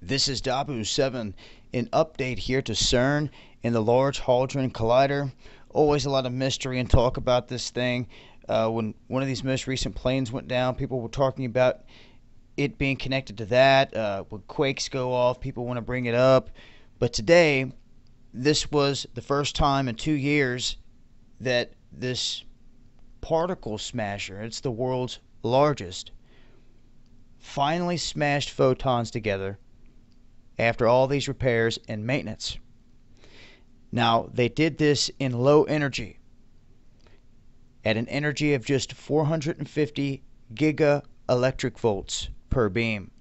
This is Dabu7, an update here to CERN and the Large Hadron Collider. Always a lot of mystery and talk about this thing. When one of these most recent planes went down, people were talking about it being connected to that. When quakes go off, people want to bring it up. But today, this was the first time in 2 years that this particle smasher, it's the world's largest, finally smashed photons together after all these repairs and maintenance. Now, they did this in low energy, at an energy of just 450 giga-electric volts per beam.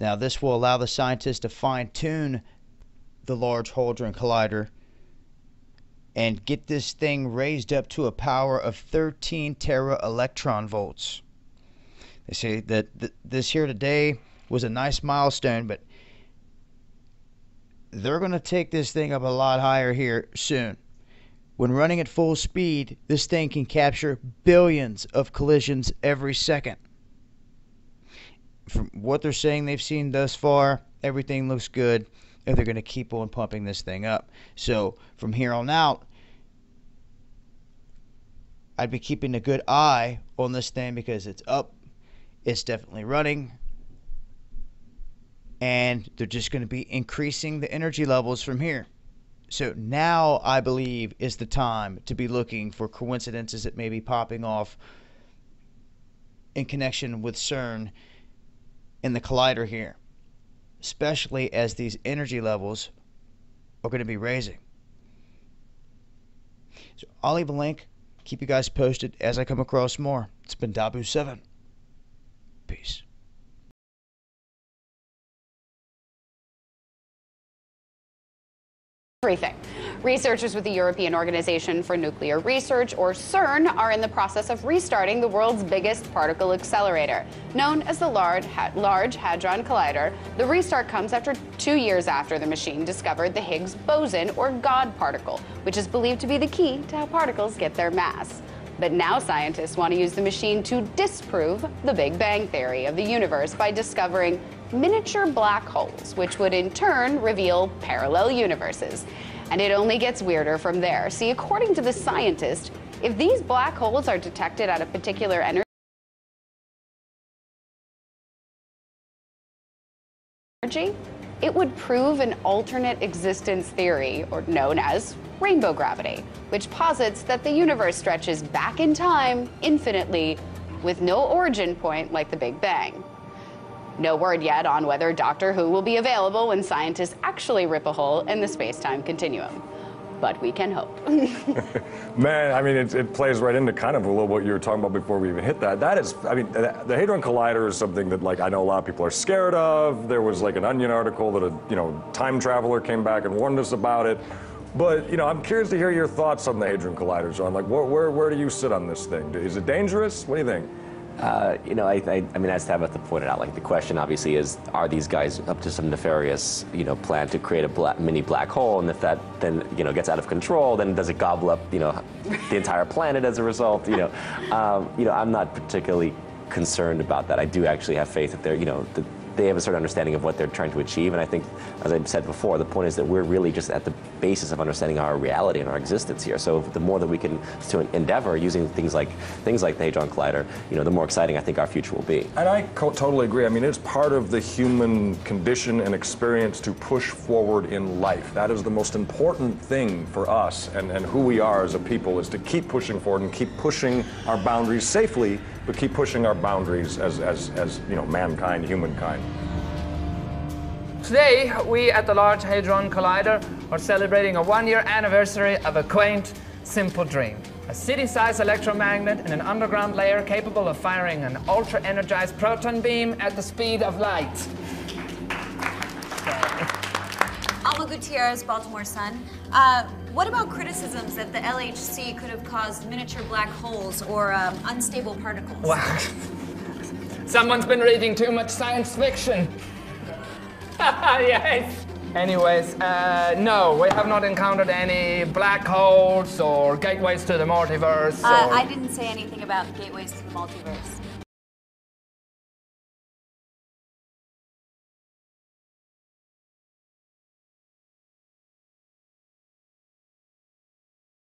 Now, this will allow the scientists to fine-tune the Large Hadron Collider and get this thing raised up to a power of 13 tera-electron volts. They say that this here today was a nice milestone, but they're going to take this thing up a lot higher here soon. When running at full speed, this thing can capture billions of collisions every second. From what they're saying they've seen thus far, everything looks good, and they're going to keep on pumping this thing up. So from here on out, I'd be keeping a good eye on this thing because it's up, it's definitely running, and they're just going to be increasing the energy levels from here. So now, I believe, is the time to be looking for coincidences that may be popping off in connection with CERN and the collider here, especially as these energy levels are going to be raising. So I'll leave a link. Keep you guys posted as I come across more. It's been Dabu7. Peace. Everything. Researchers with the European Organization for Nuclear Research, or CERN, are in the process of restarting the world's biggest particle accelerator. Known as the Large Hadron Collider, the restart comes after 2 years after the machine discovered the Higgs boson, or God particle, which is believed to be the key to how particles get their mass. But now scientists want to use the machine to disprove the Big Bang theory of the universe by discovering miniature black holes, which would in turn reveal parallel universes. And it only gets weirder from there. See, according to the scientist, if these black holes are detected at a particular energy, it would prove an alternate existence theory, or known as rainbow gravity, which posits that the universe stretches back in time infinitely with no origin point like the Big Bang. No word yet on whether Doctor Who will be available when scientists actually rip a hole in the space-time continuum. But we can hope. Man, I mean, it plays right into kind of a little what you were talking about before we even hit that. That is, I mean, the Hadron Collider is something that, like, I know a lot of people are scared of. There was, like, an Onion article that a, time traveler came back and warned us about it. But, I'm curious to hear your thoughts on the Hadron Collider, John. Like, where do you sit on this thing? Is it dangerous? What do you think? I mean, as Tabitha pointed out, like, the question obviously is, are these guys up to some nefarious, plan to create a mini black hole? And if that then, gets out of control, then does it gobble up, the entire planet as a result? I'm not particularly concerned about that. I do actually have faith that they're, they have a certain understanding of what they're trying to achieve. And I think, as I said before, the point is that we're really just at the basis of understanding our reality and our existence here. So the more that we can endeavor using things like the Hadron Collider, the more exciting I think our future will be. And I totally agree. I mean, it's part of the human condition and experience to push forward in life. That is the most important thing for us and who we are as a people, is to keep pushing forward and keep pushing our boundaries safely, but keep pushing our boundaries as mankind, humankind. Today, we at the Large Hadron Collider are celebrating a 1-year anniversary of a quaint, simple dream. A city-sized electromagnet in an underground layer capable of firing an ultra-energized proton beam at the speed of light. Alma Gutierrez, Baltimore Sun. What about criticisms that the LHC could have caused miniature black holes or unstable particles? Wow. Someone's been reading too much science fiction. Yes. Anyways, no, we have not encountered any black holes or gateways to the multiverse. I didn't say anything about gateways to the multiverse.